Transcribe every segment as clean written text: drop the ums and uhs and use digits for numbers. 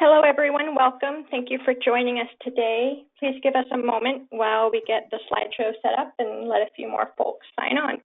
Hello, everyone. Welcome. Thank you for joining us today. Please give us a moment while we get the slideshow set up and let a few more folks sign on.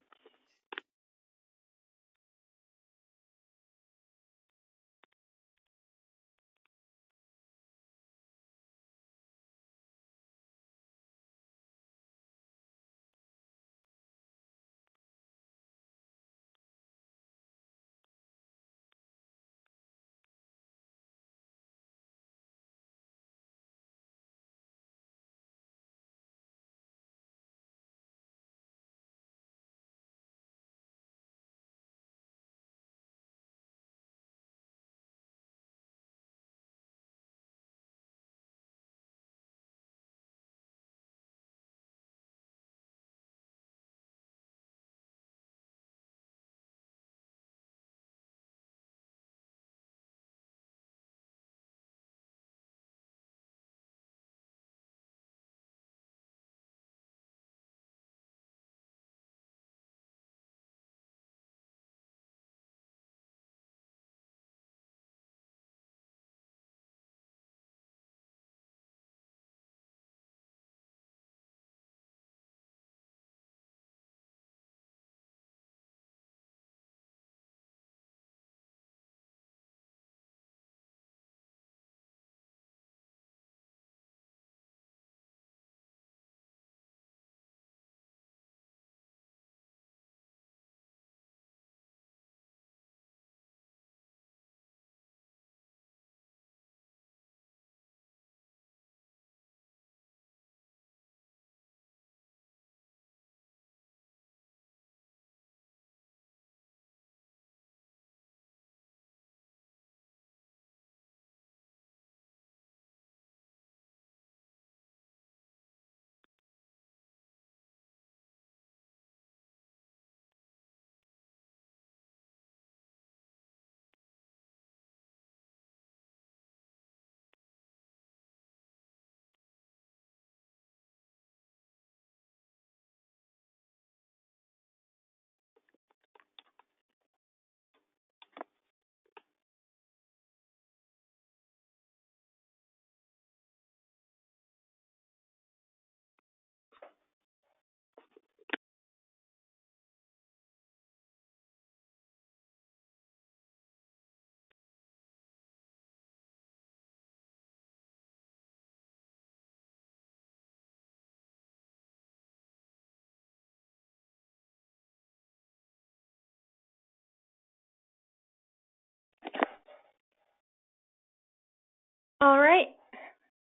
All right,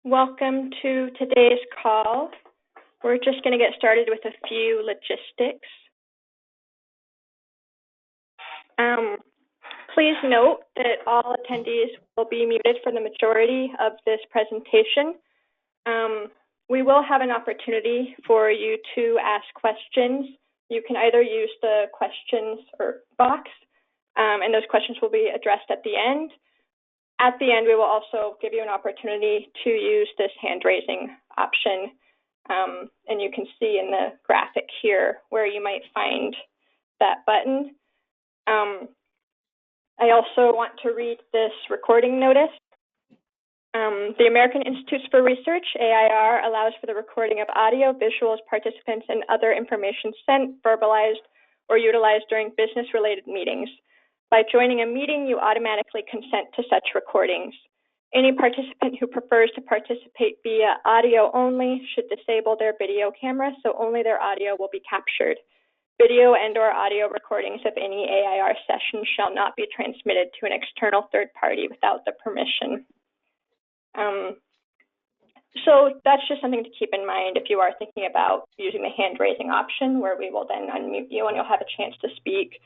welcome to today's call. We're just going to get started with a few logistics. Please note that all attendees will be muted for the majority of this presentation. We will have an opportunity for you to ask questions. You can either use the questions box, and those questions will be addressed at the end. At the end, we will also give you an opportunity to use this hand-raising option, and you can see in the graphic here where you might find that button. I also want to read this recording notice. The American Institutes for Research, AIR, allows for the recording of audio, visuals, participants, and other information sent, verbalized, or utilized during business-related meetings. By joining a meeting, you automatically consent to such recordings. Any participant who prefers to participate via audio only should disable their video camera, so only their audio will be captured. Video and/or audio recordings of any AIR session shall not be transmitted to an external third party without the permission. So that's just something to keep in mind if you are thinking about using the hand-raising option, where we will then unmute you and you'll have a chance to speak.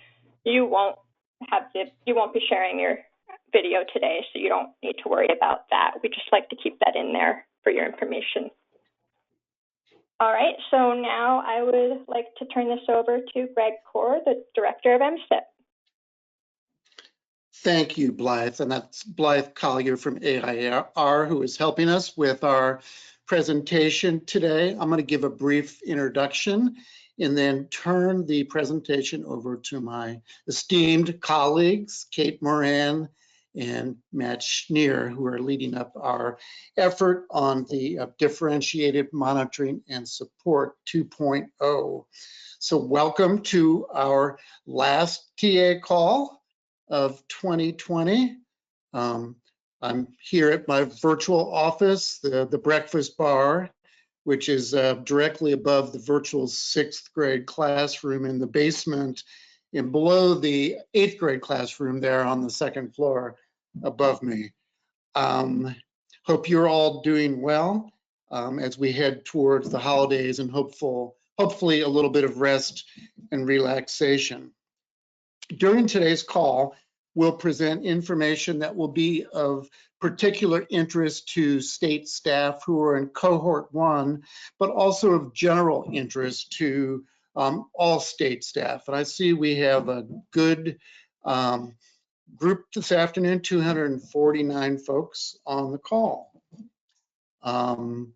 You won't be sharing your video today, so you don't need to worry about that. We just like to keep that in there for your information. All right, so now I would like to turn this over to Greg Kaur, the Director of MSIP. Thank you, Blythe. And that's Blythe Collier from AIR, who is helping us with our presentation today. I'm going to give a brief introduction and then turn the presentation over to my esteemed colleagues, Kate Moran and Matt Schneer, who are leading up our effort on the differentiated monitoring and support 2.0. So welcome to our last TA call of 2020. I'm here at my virtual office, the breakfast bar, which is directly above the virtual 6th grade classroom in the basement and below the 8th grade classroom there on the 2nd floor above me. Hope you're all doing well as we head towards the holidays and hopefully a little bit of rest and relaxation. During today's call, we'll present information that will be of particular interest to state staff who are in cohort 1, but also of general interest to all state staff. And I see we have a good group this afternoon, 249 folks on the call. The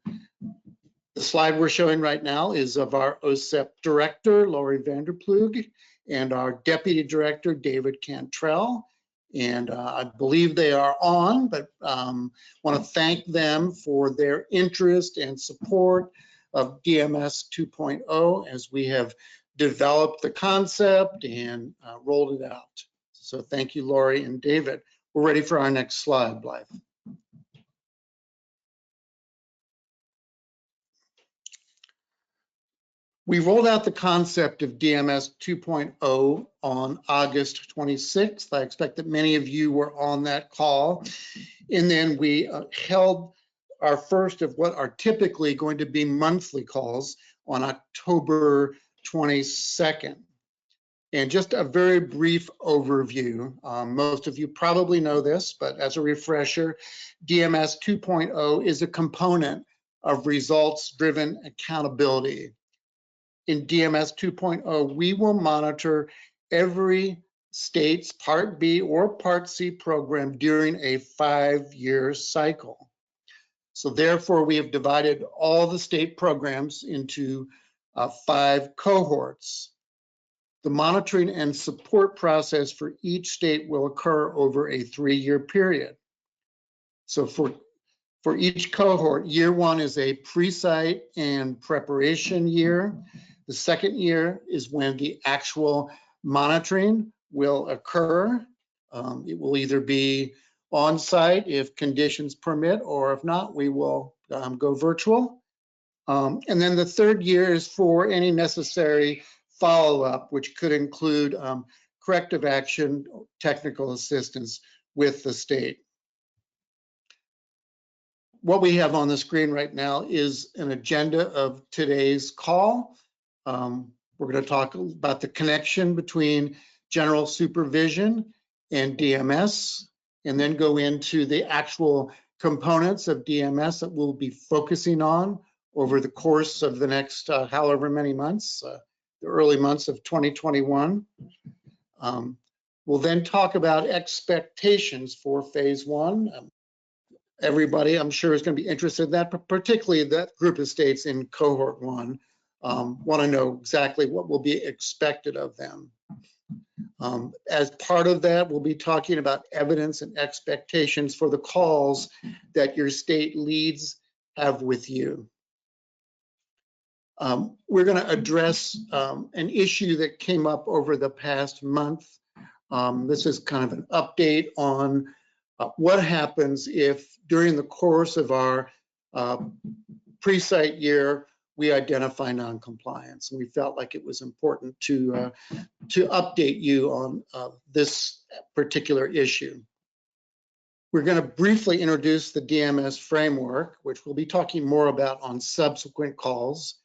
slide we're showing right now is of our OSEP director, Lori Vanderplug, and our deputy director, David Cantrell. And I believe they are on, but want to thank them for their interest and support of DMS 2.0 as we have developed the concept and rolled it out. So thank you, Lori and David. We're ready for our next slide, Blythe. We rolled out the concept of DMS 2.0 on August 26th. I expect that many of you were on that call. And then we held our first of what are typically going to be monthly calls on October 22nd. And just a very brief overview. Most of you probably know this, but as a refresher, DMS 2.0 is a component of results-driven accountability. In DMS 2.0, we will monitor every state's Part B or Part C program during a 5-year cycle. So therefore, we have divided all the state programs into 5 cohorts. The monitoring and support process for each state will occur over a 3-year period. So for each cohort, year 1 is a pre-site and preparation year. The 2nd year is when the actual monitoring will occur. It will either be on-site if conditions permit, or if not, we will go virtual. And then the 3rd year is for any necessary follow-up, which could include corrective action, technical assistance with the state. What we have on the screen right now is an agenda of today's call. We're going to talk about the connection between general supervision and DMS, and then go into the actual components of DMS that we'll be focusing on over the course of the next however many months, the early months of 2021. We'll then talk about expectations for phase 1. Everybody, I'm sure, is going to be interested in that, but particularly that group of states in cohort 1 want to know exactly what will be expected of them. As part of that, we'll be talking about evidence and expectations for the calls that your state leads have with you. We're going to address an issue that came up over the past month. This is kind of an update on what happens if during the course of our pre-site year, we identify noncompliance. And we felt like it was important to update you on this particular issue. We're going to briefly introduce the DMS framework, which we'll be talking more about on subsequent calls,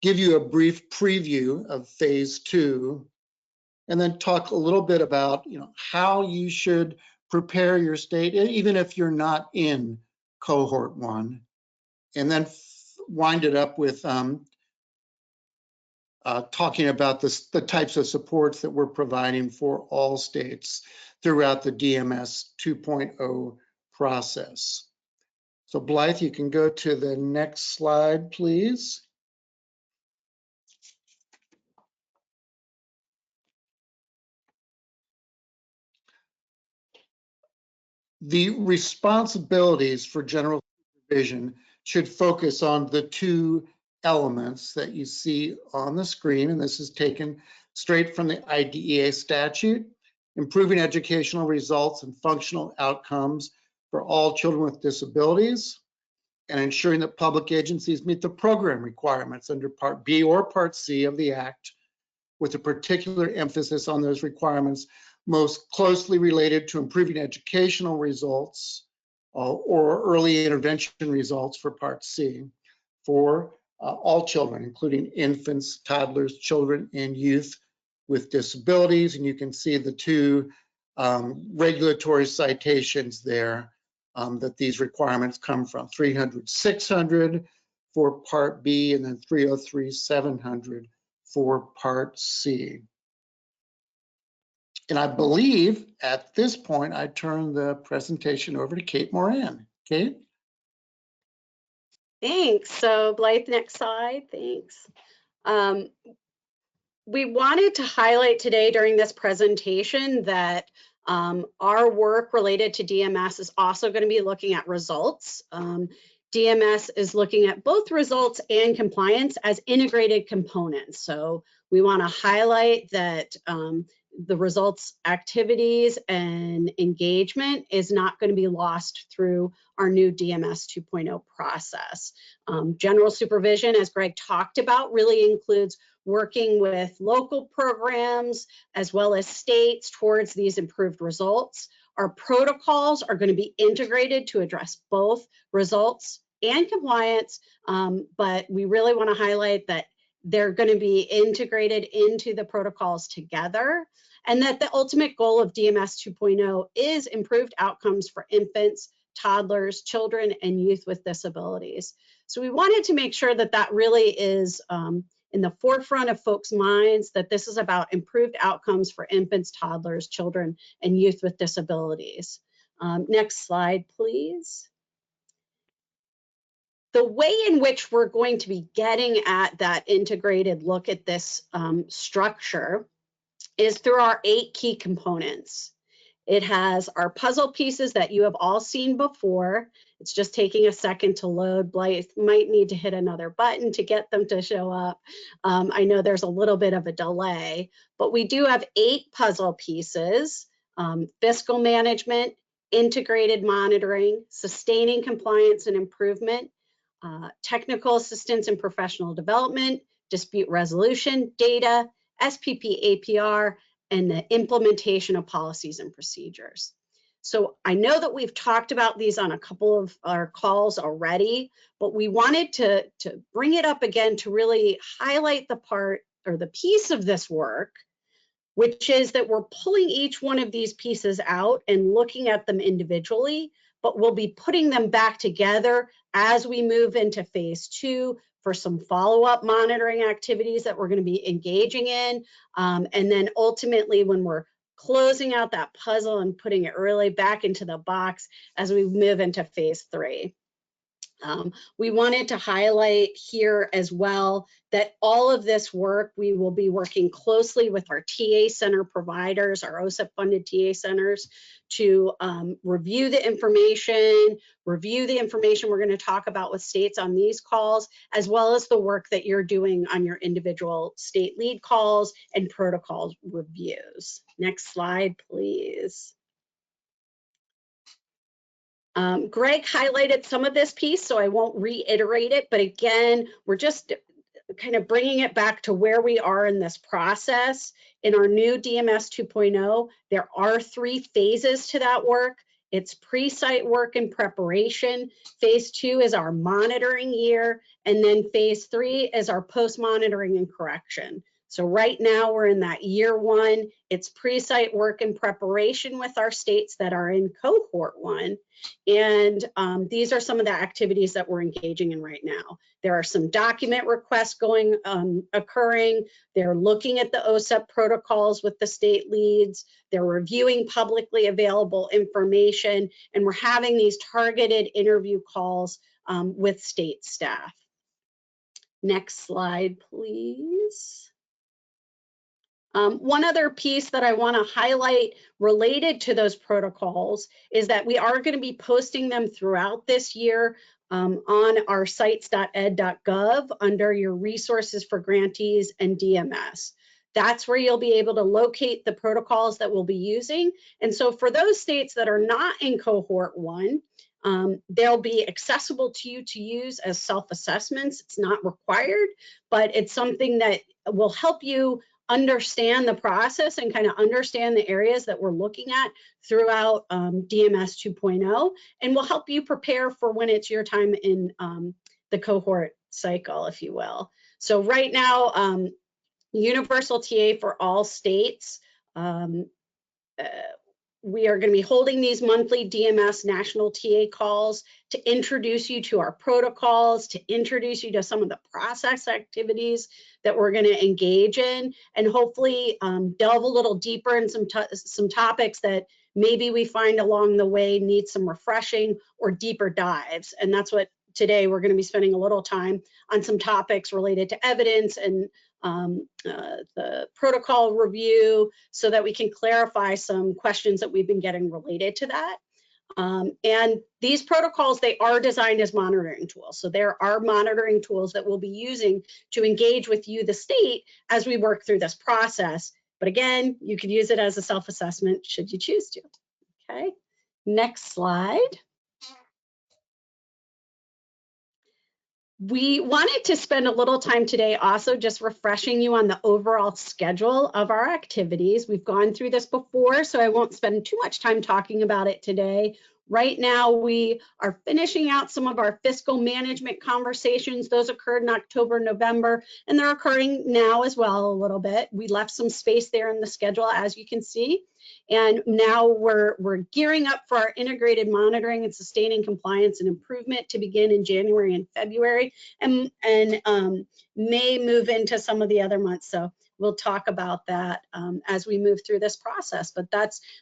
give you a brief preview of phase 2, and then talk a little bit about how you should prepare your state, even if you're not in cohort 1, and then wind it up with talking about the types of supports that we're providing for all states throughout the DMS 2.0 process. So Blythe, you can go to the next slide, please. The responsibilities for general supervision should focus on the two elements that you see on the screen, and this is taken straight from the IDEA statute: improving educational results and functional outcomes for all children with disabilities, and ensuring that public agencies meet the program requirements under Part B or Part C of the Act, with a particular emphasis on those requirements most closely related to improving educational results or early intervention results for Part C for all children, including infants, toddlers, children, and youth with disabilities. And you can see the two regulatory citations there that these requirements come from: 300-600 for Part B, and then 303-700 for Part C. And I believe at this point, I turn the presentation over to Kate Moran. Kate? Thanks. So Blythe, next slide, thanks. We wanted to highlight today during this presentation that our work related to DMS is also going to be looking at results. DMS is looking at both results and compliance as integrated components. So we want to highlight that the results activities and engagement is not going to be lost through our new DMS 2.0 process. General supervision, as Greg talked about, really includes working with local programs as well as states towards these improved results. Our protocols are going to be integrated to address both results and compliance, but we really want to highlight that they're going to be integrated into the protocols together, and that the ultimate goal of DMS 2.0 is improved outcomes for infants, toddlers, children, and youth with disabilities. So we wanted to make sure that that really is in the forefront of folks' minds, that this is about improved outcomes for infants, toddlers, children, and youth with disabilities. Next slide, please. The way in which we're going to be getting at that integrated look at this structure is through our 8 key components. It has our puzzle pieces that you have all seen before. It's just taking a second to load. Blythe might need to hit another button to get them to show up. I know there's a little bit of a delay, but we do have 8 puzzle pieces: fiscal management, integrated monitoring, sustaining compliance and improvement, technical assistance and professional development, dispute resolution, data, SPP APR, and the implementation of policies and procedures. So I know that we've talked about these on a couple of our calls already, but we wanted to bring it up again to really highlight the part or the piece of this work, which is that we're pulling each one of these pieces out and looking at them individually, but we'll be putting them back together as we move into phase 2 for some follow-up monitoring activities that we're going to be engaging in. And then ultimately, when we're closing out that puzzle and putting it really back into the box as we move into phase 3. We wanted to highlight here as well that all of this work, we will be working closely with our TA center providers, our OSEP funded TA centers, to review the information we're going to talk about with states on these calls, as well as the work that you're doing on your individual state lead calls and protocol reviews. Next slide, please. Greg highlighted some of this piece, so I won't reiterate it, but again, we're just kind of bringing it back to where we are in this process. In our new DMS 2.0, there are 3 phases to that work. It's pre-site work and preparation. Phase 2 is our monitoring year, and then phase 3 is our post-monitoring and correction. So right now we're in that year 1. It's pre-site work and preparation with our states that are in cohort 1. And these are some of the activities that we're engaging in right now. There are some document requests occurring. They're looking at the OSEP protocols with the state leads. They're reviewing publicly available information. And we're having these targeted interview calls with state staff. Next slide, please. One other piece that I want to highlight related to those protocols is that we are going to be posting them throughout this year on our sites.ed.gov under your resources for grantees and DMS. That's where you'll be able to locate the protocols that we'll be using. And so for those states that are not in cohort 1, they'll be accessible to you to use as self-assessments. It's not required, but it's something that will help you understand the process and kind of understand the areas that we're looking at throughout DMS 2.0, and will help you prepare for when it's your time in the cohort cycle, if you will. So right now, universal TA for all states. We are going to be holding these monthly DMS national TA calls to introduce you to our protocols, to introduce you to some of the process activities that we're going to engage in, and hopefully delve a little deeper in some topics that maybe we find along the way need some refreshing or deeper dives. And that's what today we're going to be spending a little time on some topics related to evidence and the protocol review, so that we can clarify some questions that we've been getting related to that. And these protocols, they are designed as monitoring tools. So there are monitoring tools that we'll be using to engage with you, the state, as we work through this process. But again, you could use it as a self-assessment should you choose to. Okay, next slide. We wanted to spend a little time today also just refreshing you on the overall schedule of our activities. We've gone through this before, so I won't spend too much time talking about it today. Right now, we are finishing out some of our fiscal management conversations. Those occurred in October, November, and they're occurring now as well a little bit. We left some space there in the schedule, as you can see. And now we're gearing up for our integrated monitoring and sustaining compliance and improvement to begin in January and February, and may move into some of the other months. So we'll talk about that as we move through this process. But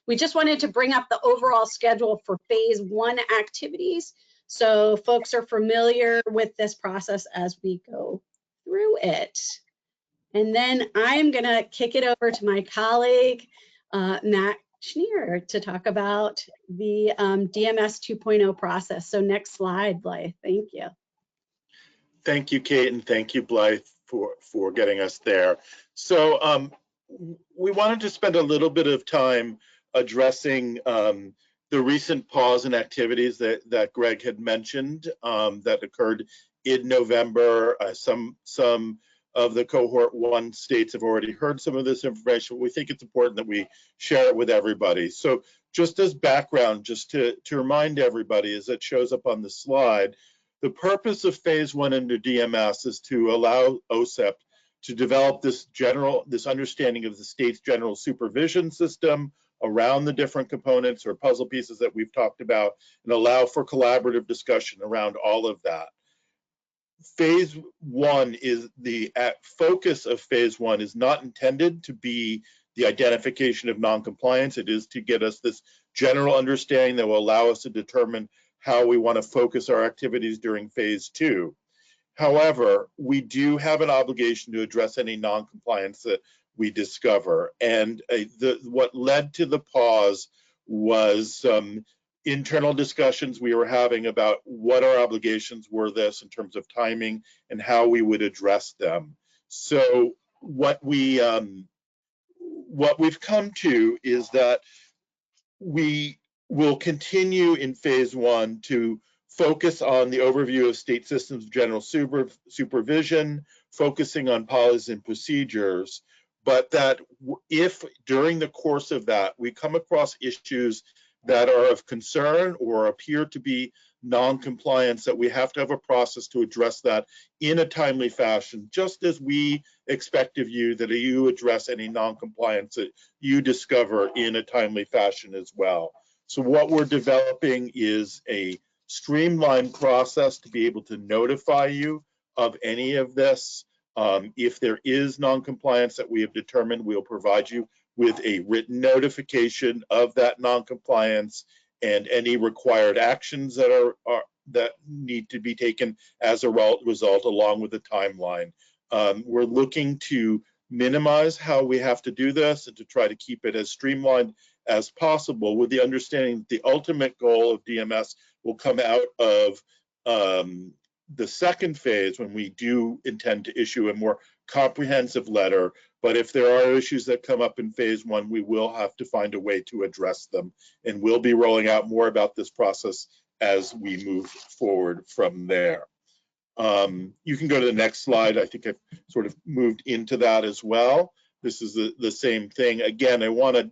we just wanted to bring up the overall schedule for phase 1 activities, so folks are familiar with this process as we go through it. And then I'm gonna kick it over to my colleague, Matt Schneer, to talk about the DMS 2.0 process. So next slide, Blythe. Thank you. Thank you, Kate, and thank you, Blythe, for getting us there. So we wanted to spend a little bit of time addressing the recent pause in activities that Greg had mentioned that occurred in November. Some of the cohort 1 states have already heard some of this information. We think it's important that we share it with everybody. So just as background, just to remind everybody, as it shows up on the slide, the purpose of phase 1 into DMS is to allow OSEP to develop this understanding of the state's general supervision system around the different components or puzzle pieces that we've talked about, and allow for collaborative discussion around all of that. Phase 1 is the focus of phase 1 is not intended to be the identification of noncompliance. It is to get us this general understanding that will allow us to determine how we want to focus our activities during phase 2. However, we do have an obligation to address any noncompliance that we discover. And what led to the pause was some internal discussions we were having about what our obligations were in terms of timing and how we would address them. So what we've come to is that we will continue in phase 1 to focus on the overview of state systems of general supervision, focusing on policies and procedures, but that if during the course of that we come across issues that are of concern or appear to be non-compliance, that we have to have a process to address that in a timely fashion, just as we expect of you that you address any non-compliance that you discover in a timely fashion as well. So what we're developing is a streamlined process to be able to notify you of any of this. If there is non-compliance that we have determined, we'll provide you with a written notification of that non-compliance and any required actions that need to be taken as a result, along with the timeline. We're looking to minimize how we have to do this and to try to keep it as streamlined as possible, with the understanding that the ultimate goal of DMS will come out of the second phase, when we do intend to issue a more comprehensive letter. But if there are issues that come up in phase 1, we will have to find a way to address them, and we'll be rolling out more about this process as we move forward from there. You can go to the next slide. I think I've sort of moved into that as well. This is the same thing. Again, I wanted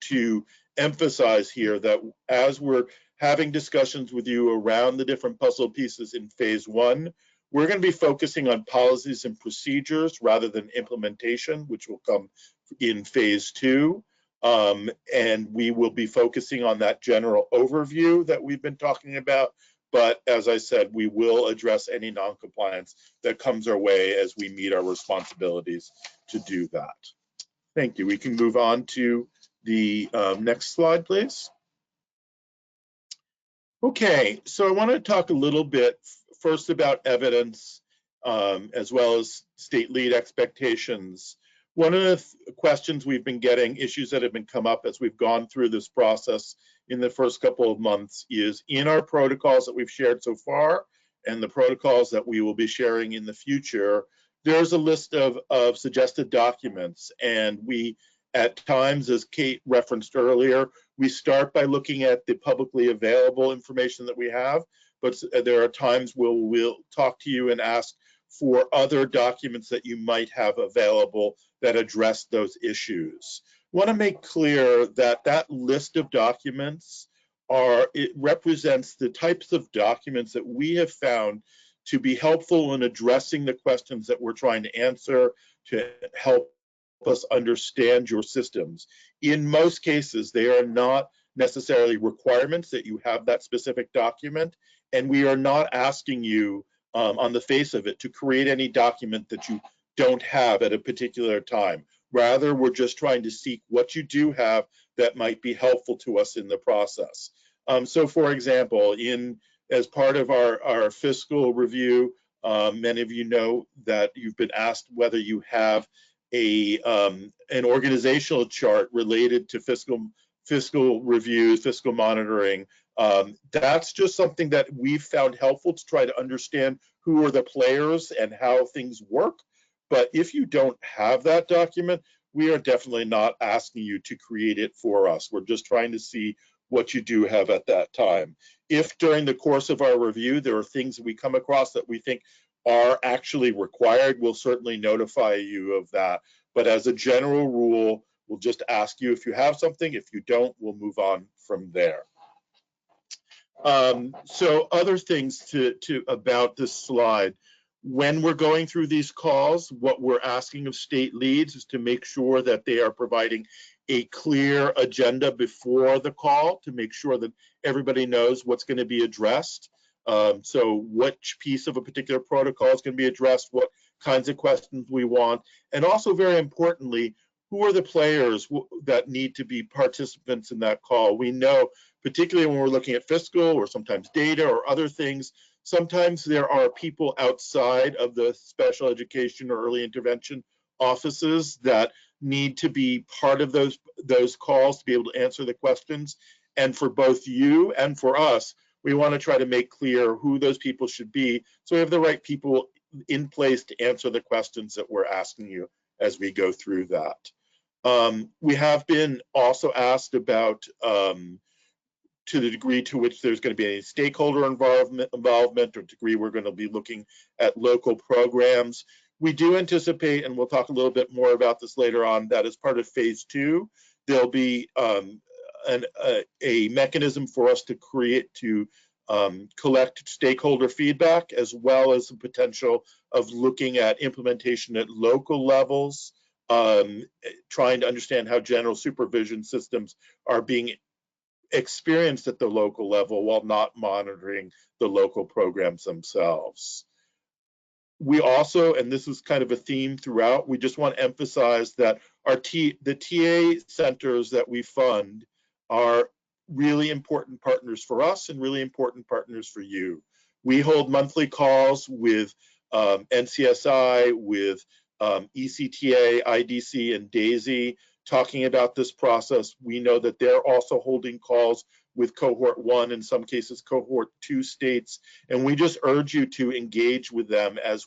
to emphasize here that as we're having discussions with you around the different puzzle pieces in phase 1, we're going to be focusing on policies and procedures rather than implementation, which will come in phase 2. And we will be focusing on that general overview that we've been talking about. But as I said, we will address any non-compliance that comes our way as we meet our responsibilities to do that. Thank you. We can move on to the next slide, please. Okay, so I want to talk a little bit first about evidence as well as state lead expectations. One of the questions we've been getting, issues that have been come up as we've gone through this process in the first couple of months, is in our protocols that we've shared so far and the protocols that we will be sharing in the future, there's a list of suggested documents. And we, at times, as Kate referenced earlier, we start by looking at the publicly available information that we have, but there are times we'll talk to you and ask for other documents that you might have available that address those issues. I want to make clear that that list of documents it represents the types of documents that we have found to be helpful in addressing the questions that we're trying to answer, to help us understand your systems. In most cases, they are not necessarily requirements that you have that specific document, and we are not asking you on the face of it to create any document that you don't have at a particular time. Rather, we're just trying to seek what you do have that might be helpful to us in the process. So for example, as part of our fiscal review, many of you know that you've been asked whether you have an organizational chart related to fiscal reviews, fiscal monitoring. That's just something that we've found helpful to try to understand who are the players and how things work. But if you don't have that document, we are definitely not asking you to create it for us. We're just trying to see what you do have at that time. If during the course of our review, there are things that we come across that we think are actually required, we'll certainly notify you of that. But as a general rule, we'll just ask you if you have something. If you don't, we'll move on from there. So other things about this slide. When we're going through these calls, what we're asking of state leads is to make sure that they are providing a clear agenda before the call to make sure that everybody knows what's going to be addressed. So which piece of a particular protocol is going to be addressed, what kinds of questions we want, and also very importantly, who are the players that need to be participants in that call. We know, particularly when we're looking at fiscal or sometimes data or other things, sometimes there are people outside of the special education or early intervention offices that need to be part of those calls to be able to answer the questions. And for both you and for us, we want to try to make clear who those people should be, so we have the right people in place to answer the questions that we're asking you as we go through that. We have been also asked about to the degree to which there's going to be any stakeholder involvement or degree we're going to be looking at local programs. We do anticipate, and we'll talk a little bit more about this later on, that as part of phase 2, there'll be a mechanism for us to collect stakeholder feedback, as well as the potential of looking at implementation at local levels, trying to understand how general supervision systems are being experienced at the local level while not monitoring the local programs themselves. We also, and this is kind of a theme throughout, we just want to emphasize that the TA centers that we fund are really important partners for us and really important partners for you. We hold monthly calls with NCSI, with ECTA, IDC, and DAISY talking about this process. We know that they're also holding calls with cohort 1, in some cases cohort 2 states, and we just urge you to engage with them as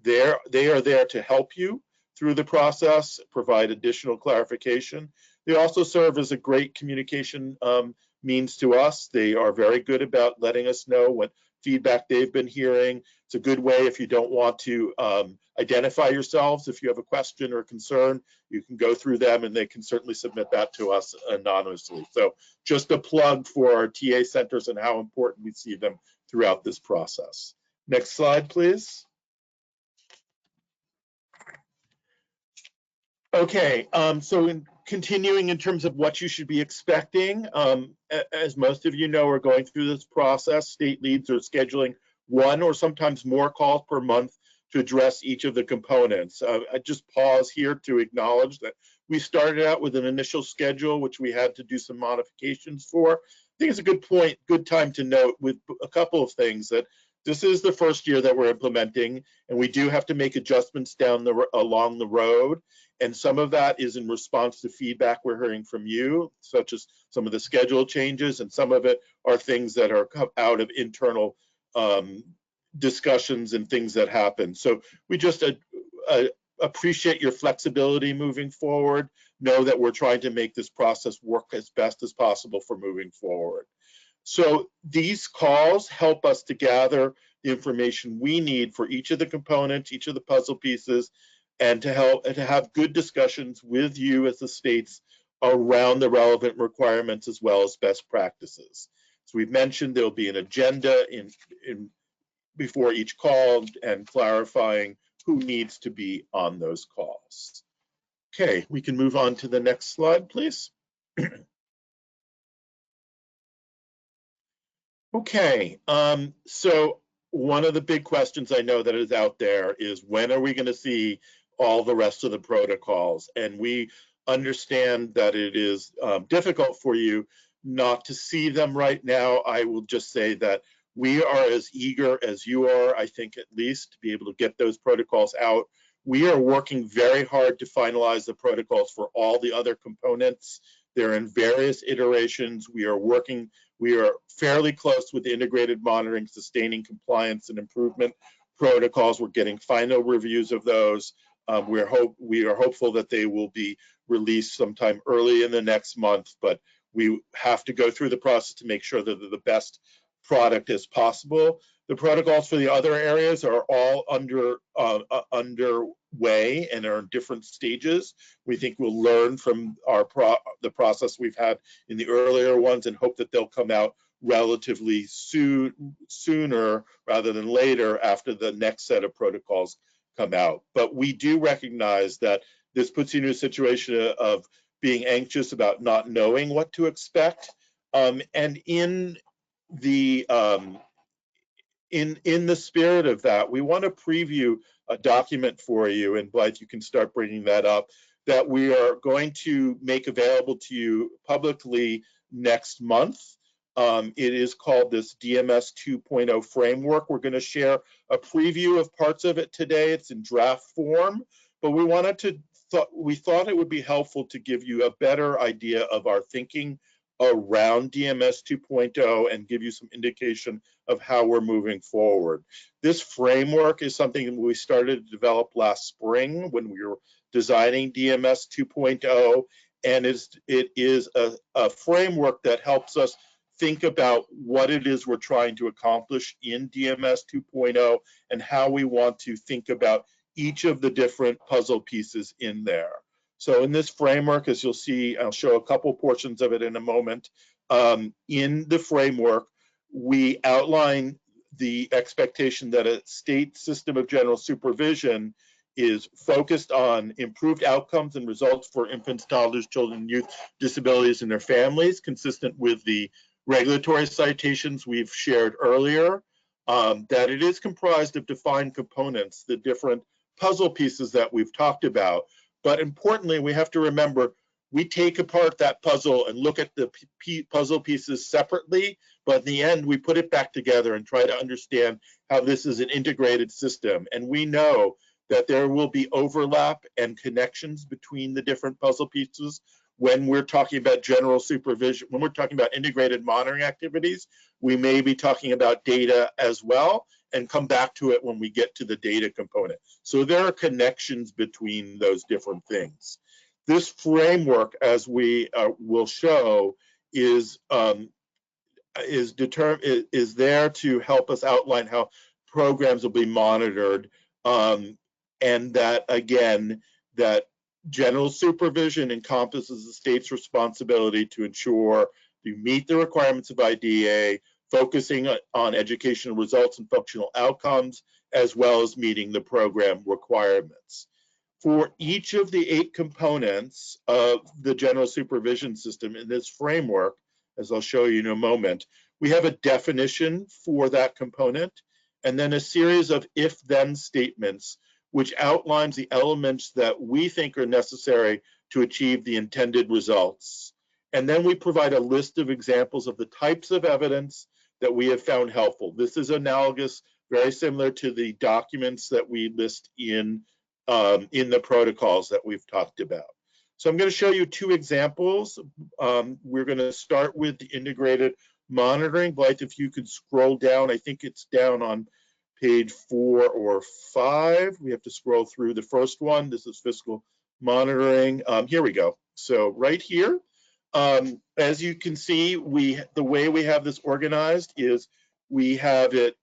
they are there to help you through the process, provide additional clarification. They also serve as a great communication means to us. They are very good about letting us know what feedback they've been hearing. It's a good way if you don't want to identify yourselves. If you have a question or concern, you can go through them and they can certainly submit that to us anonymously. So just a plug for our TA centers and how important we see them throughout this process. Next slide, please. Okay, so in continuing in terms of what you should be expecting, as most of you know, we're going through this process. State leads are scheduling 1 or sometimes more calls per month to address each of the components. I just pause here to acknowledge that we started out with an initial schedule, which we had to do some modifications for. I think it's a good time to note with a couple of things that this is the first year that we're implementing, and we do have to make adjustments along the road. And some of that is in response to feedback we're hearing from you, such as some of the schedule changes, and some of it are things that are out of internal discussions and things that happen. So we just appreciate your flexibility moving forward. Know that we're trying to make this process work as best as possible for moving forward. So these calls help us to gather the information we need for each of the components, each of the puzzle pieces, and to have good discussions with you as the states around the relevant requirements as well as best practices. So we've mentioned there'll be an agenda before each call and clarifying who needs to be on those calls. Okay, we can move on to the next slide, please. Okay, so one of the big questions I know that is out there is, when are we going to see all the rest of the protocols? And we understand that it is difficult for you not to see them right now. I will just say that we are as eager as you are, I think, at least, to be able to get those protocols out. We are working very hard to finalize the protocols for all the other components. They're in various iterations. We are fairly close with the integrated monitoring, sustaining compliance and improvement protocols. We're getting final reviews of those. We are hopeful that they will be released sometime early in the next month, but we have to go through the process to make sure that they're the best product as possible. The protocols for the other areas are all underway and are in different stages. We think we'll learn from the process we've had in the earlier ones and hope that they'll come out relatively sooner rather than later after the next set of protocols come out. But we do recognize that this puts you in a situation of being anxious about not knowing what to expect. And in the spirit of that, we want to preview a document for you, and Blythe, you can start bringing that up, that we are going to make available to you publicly next month. It is called this DMS 2.0 framework. We're going to share a preview of parts of it today. It's in draft form, but we thought it would be helpful to give you a better idea of our thinking around DMS 2.0 and give you some indication of how we're moving forward. This framework is something we started to develop last spring when we were designing DMS 2.0, and it is a framework that helps us think about what it is we're trying to accomplish in DMS 2.0 and how we want to think about each of the different puzzle pieces in there. So in this framework, as you'll see, I'll show a couple portions of it in a moment. In the framework, we outline the expectation that a state system of general supervision is focused on improved outcomes and results for infants, toddlers, children, youth, disabilities, and their families, consistent with the regulatory citations we've shared earlier, that it is comprised of defined components, the different puzzle pieces that we've talked about. But importantly, we have to remember, we take apart that puzzle and look at the puzzle pieces separately, but in the end, we put it back together and try to understand how this is an integrated system. And we know that there will be overlap and connections between the different puzzle pieces. When we're talking about general supervision, when we're talking about integrated monitoring activities, we may be talking about data as well, and come back to it when we get to the data component. So there are connections between those different things. This framework, as we will show, is there to help us outline how programs will be monitored, and that, again, that general supervision encompasses the state's responsibility to ensure you meet the requirements of IDEA, focusing on educational results and functional outcomes, as well as meeting the program requirements. For each of the 8 components of the general supervision system in this framework, as I'll show you in a moment, we have a definition for that component, and then a series of if-then statements which outlines the elements that we think are necessary to achieve the intended results. And then we provide a list of examples of the types of evidence that we have found helpful. This is analogous, very similar to the documents that we list in the protocols that we've talked about. So I'm going to show you 2 examples. We're going to start with the integrated monitoring. Blythe, if you could scroll down, I think it's down on page 4 or 5. We have to scroll through the first one. This is fiscal monitoring. Here we go. So right here, as you can see, the way we have this organized is we have it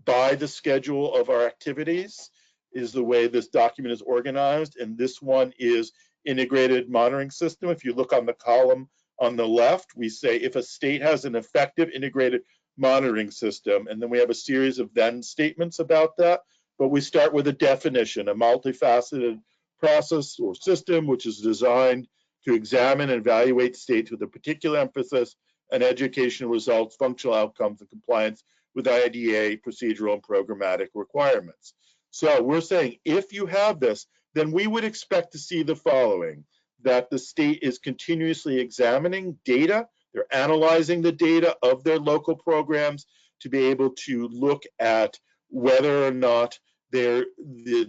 by the schedule of our activities, is the way this document is organized. And this one is integrated monitoring system. If you look on the column on the left, we say if a state has an effective integrated monitoring system, and then we have a series of then statements about that. But we start with a definition, a multifaceted process or system which is designed to examine and evaluate states with a particular emphasis on educational results, functional outcomes, and compliance with IDEA procedural and programmatic requirements. So we're saying if you have this, then we would expect to see the following: that the state is continuously examining data, they're analyzing the data of their local programs to be able to look at whether or not the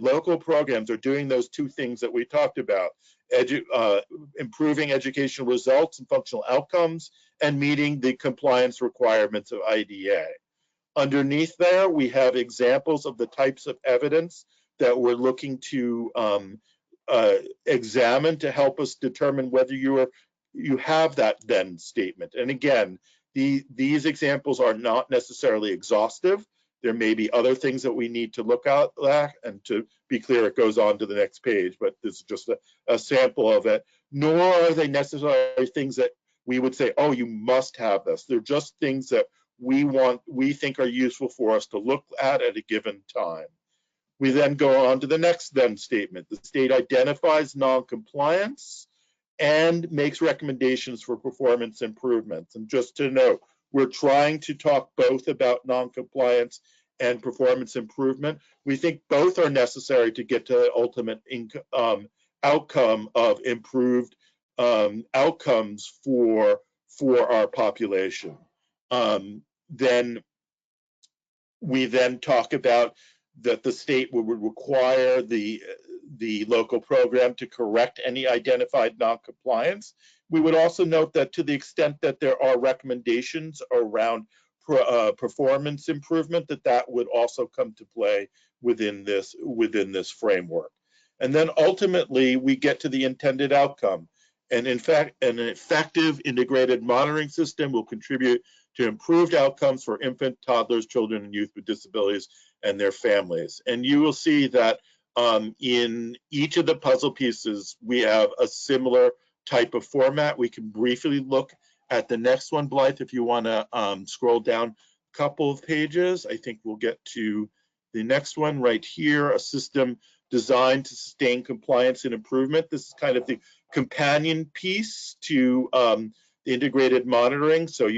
local programs are doing those 2 things that we talked about, improving educational results and functional outcomes, and meeting the compliance requirements of IDEA. Underneath there, we have examples of the types of evidence that we're looking to examine to help us determine whether you have that then statement. And again, these examples are not necessarily exhaustive. There may be other things that we need to look at, and to be clear, it goes on to the next page, but this is just a sample of it. Nor are they necessarily things that we would say, oh, you must have this. They're just things that we think are useful for us to look at a given time. We then go on to the next then statement. The state identifies non-compliance and makes recommendations for performance improvements. And just to note, we're trying to talk both about non-compliance and performance improvement. We think both are necessary to get to the ultimate outcome of improved outcomes for our population. Then we then talk about that the state would require the local program to correct any identified non-compliance. We would also note that to the extent that there are recommendations around performance improvement, that would also come to play within this framework. And then ultimately we get to the intended outcome. And in fact, an effective integrated monitoring system will contribute to improved outcomes for infant, toddlers, children, and youth with disabilities and their families. And you will see that in each of the puzzle pieces, we have a similar type of format. We can briefly look at the next one, Blythe, if you want to scroll down a couple of pages. I think we'll get to the next one right here, a system designed to sustain compliance and improvement. This is kind of the companion piece to the integrated monitoring. So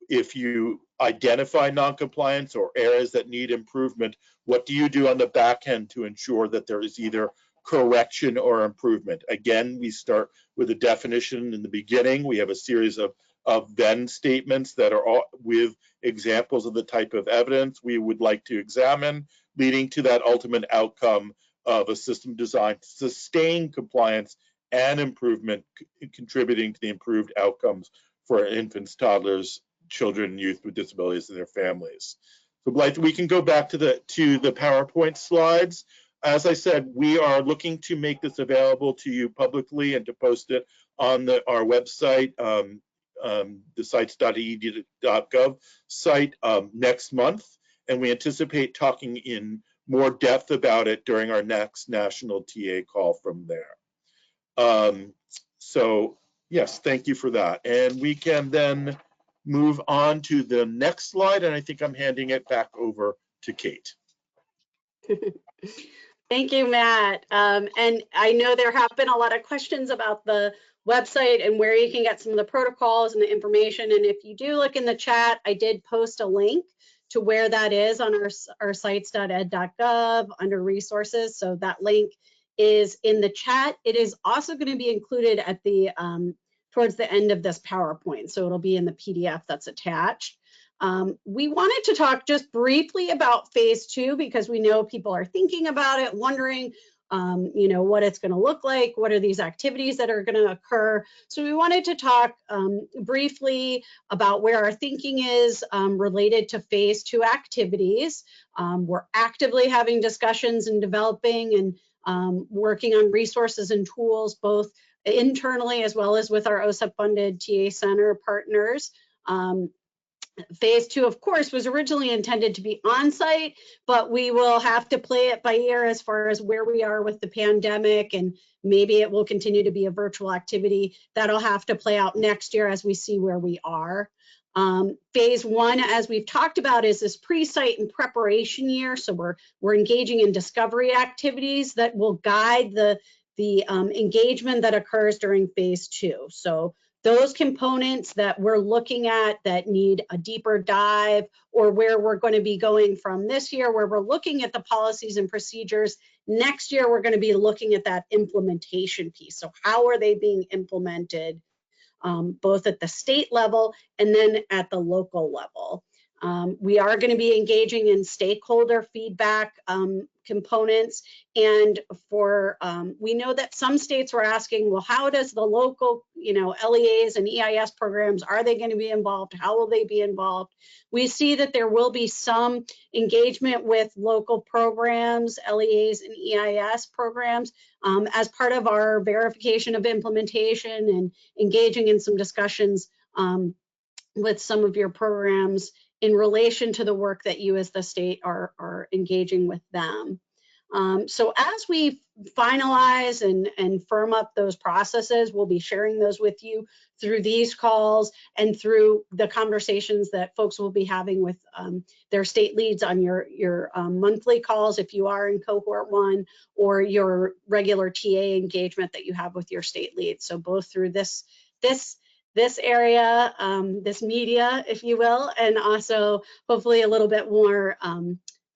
if you identify non-compliance or areas that need improvement, what do you do on the back end to ensure that there is either correction or improvement? Again, we start with a definition in the beginning. We have a series of then statements that are all with examples of the type of evidence we would like to examine, leading to that ultimate outcome of a system designed to sustain compliance and improvement, contributing to the improved outcomes for infants, toddlers, children, and youth with disabilities and their families. So Blythe, we can go back to the PowerPoint slides. As I said, we are looking to make this available to you publicly and to post it on our website, the sites.edu.gov site next month. And we anticipate talking in more depth about it during our next national TA call from there. So yes, thank you for that. And we can then move on to the next slide. And I think I'm handing it back over to Kate. Thank you, Matt. And I know there have been a lot of questions about the website and where you can get some of the protocols and the information. And if you do look in the chat, I did post a link to where that is on our sites.ed.gov under resources. So that link is in the chat. It is also going to be included at the towards the end of this PowerPoint. So it'll be in the PDF that's attached. We wanted to talk just briefly about phase 2 because we know people are thinking about it, wondering, you know, what it's going to look like, what are these activities that are going to occur. So we wanted to talk briefly about where our thinking is related to phase 2 activities. We're actively having discussions and developing and working on resources and tools, both internally as well as with our OSEP funded TA Center partners. Phase 2, of course, was originally intended to be on-site, but we will have to play it by ear as far as where we are with the pandemic, and maybe it will continue to be a virtual activity. That'll have to play out next year as we see where we are. Phase 1, as we've talked about, is this pre-site and preparation year. So we're engaging in discovery activities that will guide the engagement that occurs during phase 2. So those components that we're looking at that need a deeper dive, or where we're going to be going from this year, where we're looking at the policies and procedures. Next year, we're going to be looking at that implementation piece. So how are they being implemented, both at the state level and then at the local level? We are going to be engaging in stakeholder feedback components, and for we know that some states were asking, well, how does the local, you know, LEAs and EIS programs, are they going to be involved? How will they be involved? We see that there will be some engagement with local programs, LEAs and EIS programs, as part of our verification of implementation and engaging in some discussions with some of your programs in relation to the work that you as the state are engaging with them. So as we finalize and firm up those processes, we'll be sharing those with you through these calls and through the conversations that folks will be having with their state leads on your monthly calls if you are in cohort 1, or your regular TA engagement that you have with your state leads. So both through this area, this media, if you will, and also hopefully a little bit more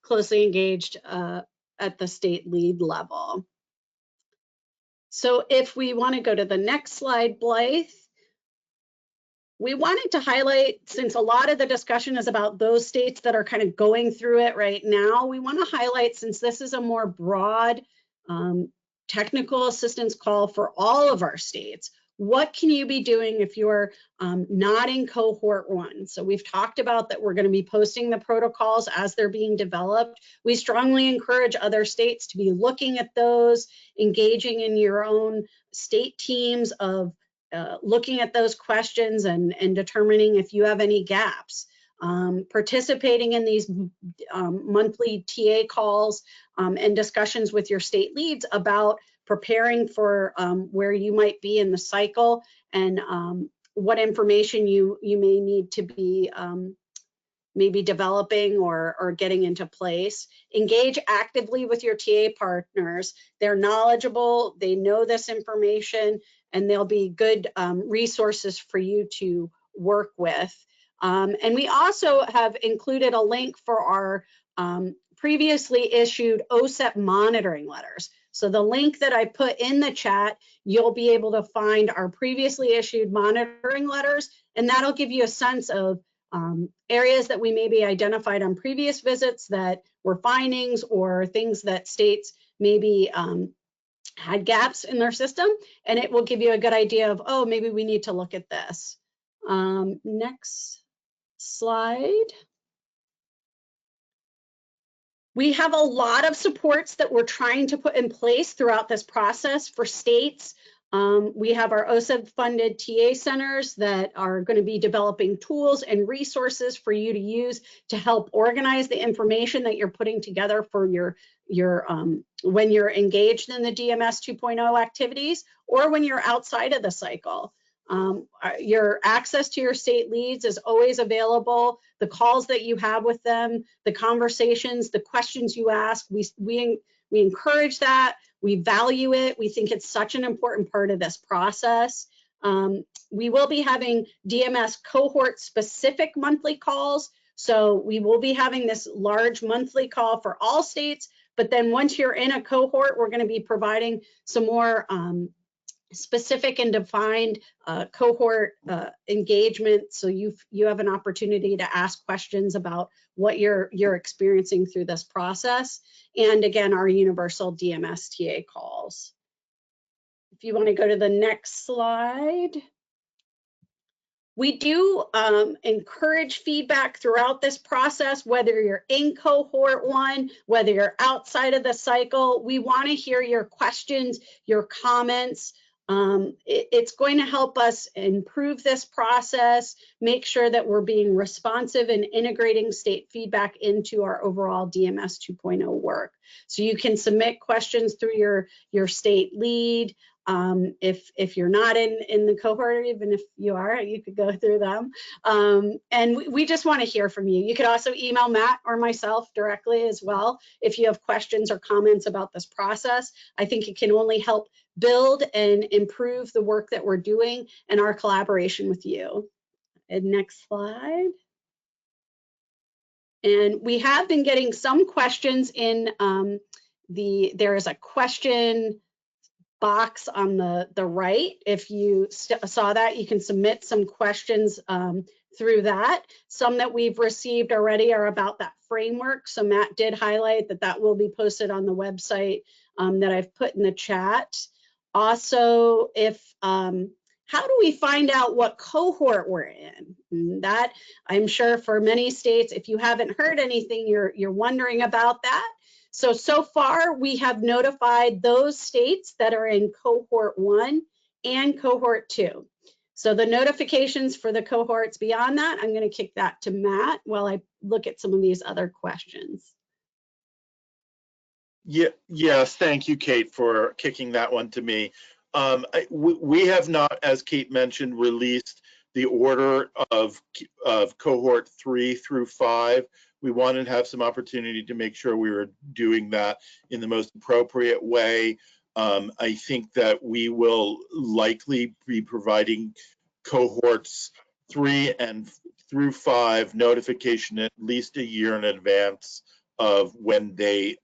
closely engaged at the state lead level. So if we want to go to the next slide, Blythe, we wanted to highlight, since a lot of the discussion is about those states that are kind of going through it right now, we want to highlight, since this is a more broad technical assistance call for all of our states, what can you be doing if you're not in cohort 1? So we've talked about that we're going to be posting the protocols as they're being developed. We strongly encourage other states to be looking at those, engaging in your own state teams of looking at those questions and determining if you have any gaps. Participating in these monthly TA calls and discussions with your state leads about preparing for where you might be in the cycle, and what information you may need to be maybe developing or getting into place. Engage actively with your TA partners. They're knowledgeable, they know this information, and they'll be good resources for you to work with. And we also have included a link for our previously issued OSEP monitoring letters. So the link that I put in the chat, you'll be able to find our previously issued monitoring letters, and that'll give you a sense of areas that we maybe identified on previous visits that were findings, or things that states maybe had gaps in their system, and it will give you a good idea of, oh, maybe we need to look at this. Next slide. We have a lot of supports that we're trying to put in place throughout this process for states. We have our OSEP funded TA centers that are going to be developing tools and resources for you to use to help organize the information that you're putting together for your when you're engaged in the DMS 2.0 activities or when you're outside of the cycle. Your access to your state leads is always available. The calls that you have with them, the conversations, the questions you ask, we encourage that. We value it. We think it's such an important part of this process. We will be having DMS cohort specific monthly calls. So we will be having this large monthly call for all states, but then once you're in a cohort, we're going to be providing some more specific and defined cohort engagement. So you have an opportunity to ask questions about what you're experiencing through this process. And again, our universal DMS TA calls. If you want to go to the next slide. We do encourage feedback throughout this process, whether you're in cohort 1, whether you're outside of the cycle. We want to hear your questions, your comments. It's going to help us improve this process, make sure that we're being responsive and integrating state feedback into our overall DMS 2.0 work. So you can submit questions through your state lead. If you're not in the cohort, even if you are, you could go through them. And we just want to hear from you. You could also email Matt or myself directly as well if you have questions or comments about this process. I think it can only help build and improve the work that we're doing and our collaboration with you. And next slide. And we have been getting some questions in there is a question box on the right. If you saw that, you can submit some questions through that. Some that we've received already are about that framework. So Matt did highlight that will be posted on the website that I've put in the chat. Also, how do we find out what cohort we're in? And that, I'm sure for many states, if you haven't heard anything, you're wondering about that. So far, we have notified those states that are in cohort 1 and cohort 2. So the notifications for the cohorts beyond that, I'm going to kick that to Matt while I look at some of these other questions. Yes, thank you, Kate, for kicking that one to me. We have not, as Kate mentioned, released the order of cohort 3 through 5. We wanted to have some opportunity to make sure we were doing that in the most appropriate way. I think that we will likely be providing cohorts 3 and through 5 notification at least a year in advance of when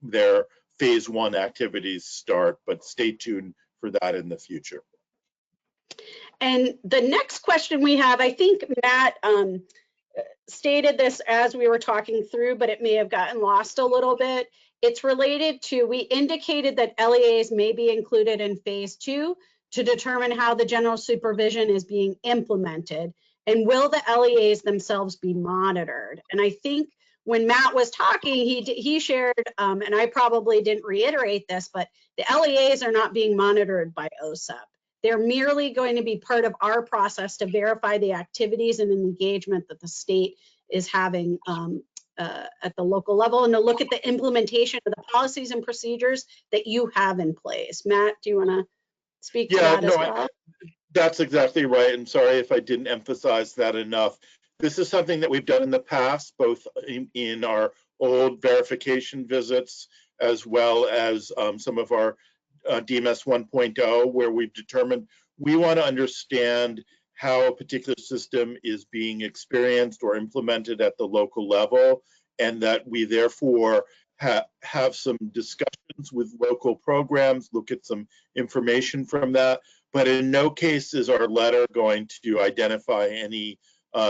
their phase 1 activities start, but stay tuned for that in the future. And the next question we have, I think Matt stated this as we were talking through, but it may have gotten lost a little bit. It's related to, we indicated that LEAs may be included in phase 2 to determine how the general supervision is being implemented, and will the LEAs themselves be monitored? And I think when Matt was talking, he shared, and I probably didn't reiterate this, but the LEAs are not being monitored by OSEP. They're merely going to be part of our process to verify the activities and engagement that the state is having at the local level, and to look at the implementation of the policies and procedures that you have in place. Matt, do you want to speak to that as well? That's exactly right. I'm sorry if I didn't emphasize that enough. This is something that we've done in the past, both in our old verification visits, as well as some of our DMS 1.0, where we've determined we want to understand how a particular system is being experienced or implemented at the local level, and that we therefore have some discussions with local programs, look at some information from that. But in no case is our letter going to identify any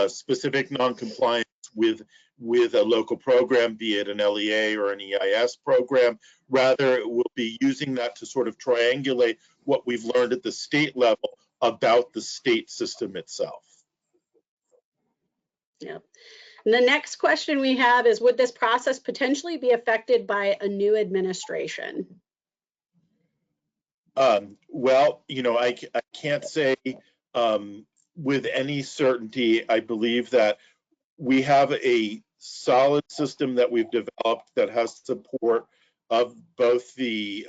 specific non-compliance with with a local program, be it an LEA or an EIS program. Rather, it will be using that to sort of triangulate what we've learned at the state level about the state system itself. Yep. And the next question we have is, would this process potentially be affected by a new administration? Well, you know, I can't say with any certainty. I believe that we have a solid system that we've developed that has support of both the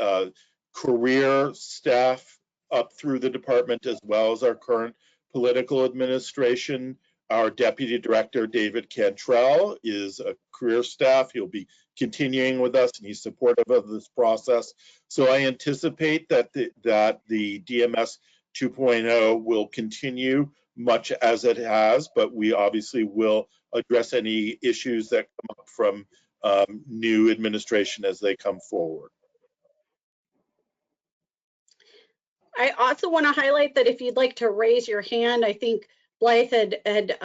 career staff up through the department as well as our current political administration. Our Deputy Director, David Cantrell, is a career staff. He'll be continuing with us and he's supportive of this process. So I anticipate that the DMS 2.0 will continue much as it has, but we obviously will address any issues that come up from new administration as they come forward. I also want to highlight that if you'd like to raise your hand, I think Blythe had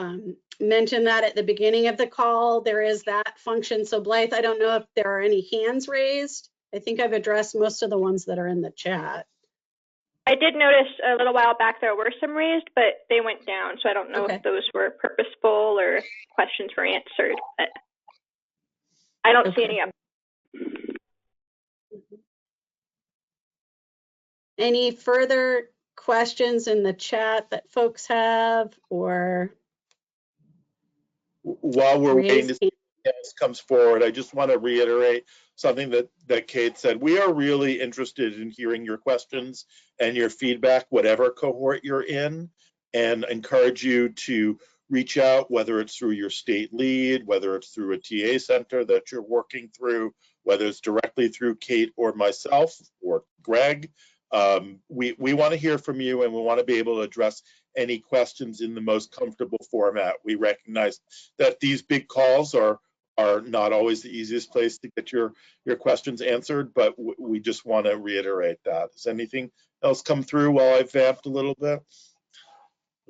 mentioned that at the beginning of the call, there is that function. So Blythe, I don't know if there are any hands raised. I think I've addressed most of the ones that are in the chat. I did notice a little while back there were some raised, but they went down. So I don't know if those were purposeful or questions were answered, but I don't see any up. Any further questions in the chat that folks have, or? While we're waiting to see if this comes forward, I just want to reiterate something that Kate said. We are really interested in hearing your questions and your feedback, whatever cohort you're in, and encourage you to reach out, whether it's through your state lead, whether it's through a TA center that you're working through, whether it's directly through Kate or myself or Greg. We want to hear from you, and we want to be able to address any questions in the most comfortable format. We recognize that these big calls are not always the easiest place to get your questions answered, but we just want to reiterate that. Does anything else come through while I vamped a little bit?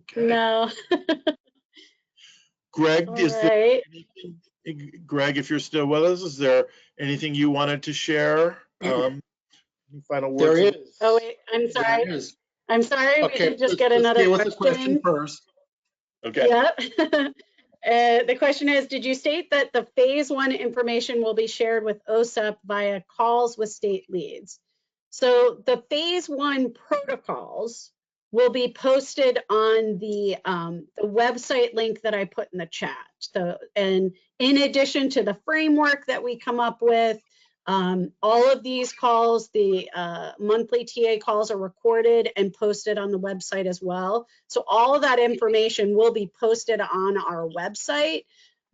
Okay. No. Greg, All is right. there anything, Greg, if you're still with us, is there anything you wanted to share? Final words? There is. Oh, wait, I'm sorry. There is. I'm sorry, we Okay, did just let's get another deal with the question first. Okay. Yep. The question is, did you state that the phase 1 information will be shared with OSEP via calls with state leads? So the phase 1 protocols will be posted on the website link that I put in the chat. So, and in addition to the framework that we come up with, all of these calls, the monthly TA calls, are recorded and posted on the website as well. So all of that information will be posted on our website.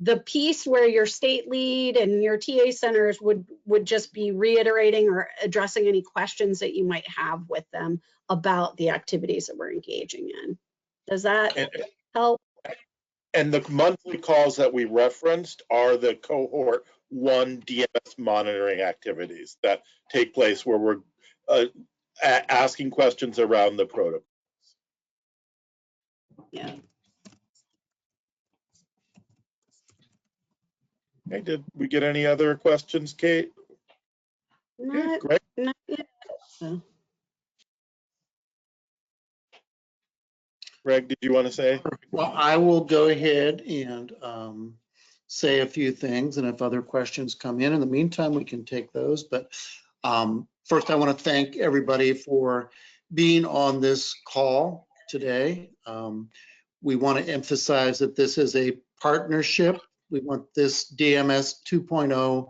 The piece where your state lead and your TA centers would just be reiterating or addressing any questions that you might have with them about the activities that we're engaging in. Does that help? And the monthly calls that we referenced are the cohort 1 DMS monitoring activities that take place where we're asking questions around the protocol. Yeah. Okay, did we get any other questions, Kate? Not, Great. not yet. So. Greg, did you want to say? Well, I will go ahead and say a few things, and if other questions come in the meantime, we can take those. But first, I want to thank everybody for being on this call today. We want to emphasize that this is a partnership. We want this DMS 2.0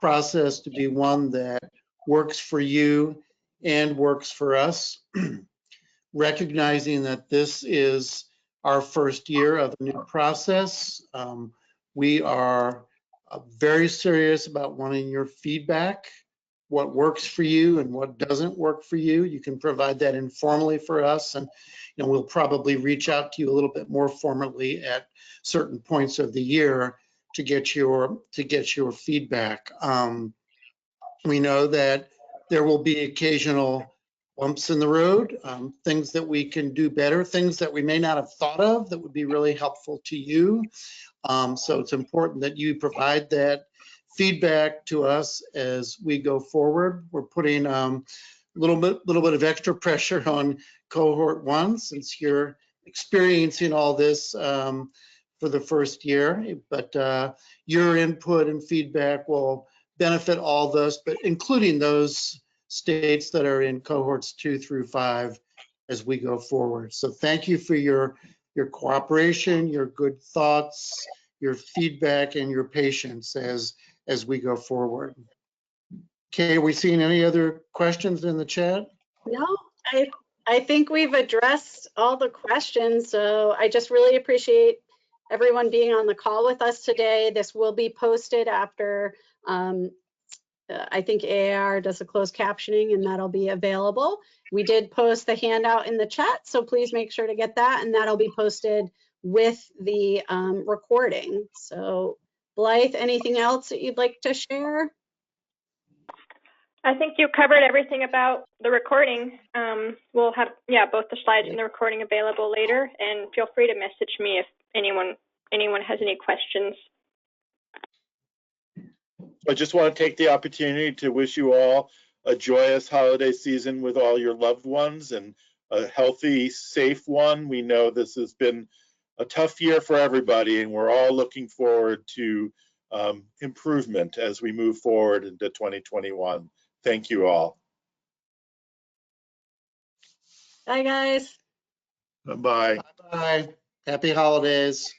process to be one that works for you and works for us. Recognizing that this is our first year of a new process, we are very serious about wanting your feedback, what works for you and what doesn't work for you. You can provide that informally for us, and we'll probably reach out to you a little bit more formally at certain points of the year to get your feedback. We know that there will be occasional bumps in the road, things that we can do better, things that we may not have thought of that would be really helpful to you. So it's important that you provide that feedback to us as we go forward. We're putting a little bit of extra pressure on cohort 1 since you're experiencing all this for the first year, but your input and feedback will benefit all of us, but including those states that are in cohorts 2 through 5 as we go forward. So thank you for your cooperation, your good thoughts, your feedback, and your patience as we go forward. Okay, are we seeing any other questions in the chat? No, I think we've addressed all the questions. So I just really appreciate everyone being on the call with us today. This will be posted after I think AAR does a closed captioning, and that'll be available. We did post the handout in the chat, so please make sure to get that, and that'll be posted with the recording. So Blythe, anything else that you'd like to share? I think you covered everything about the recording. We'll have, both the slides and the recording available later, and feel free to message me if anyone has any questions. I just want to take the opportunity to wish you all a joyous holiday season with all your loved ones and a healthy, safe one. We know this has been a tough year for everybody, and we're all looking forward to improvement as we move forward into 2021. Thank you all. Bye, guys. Bye-bye. Bye. Happy holidays.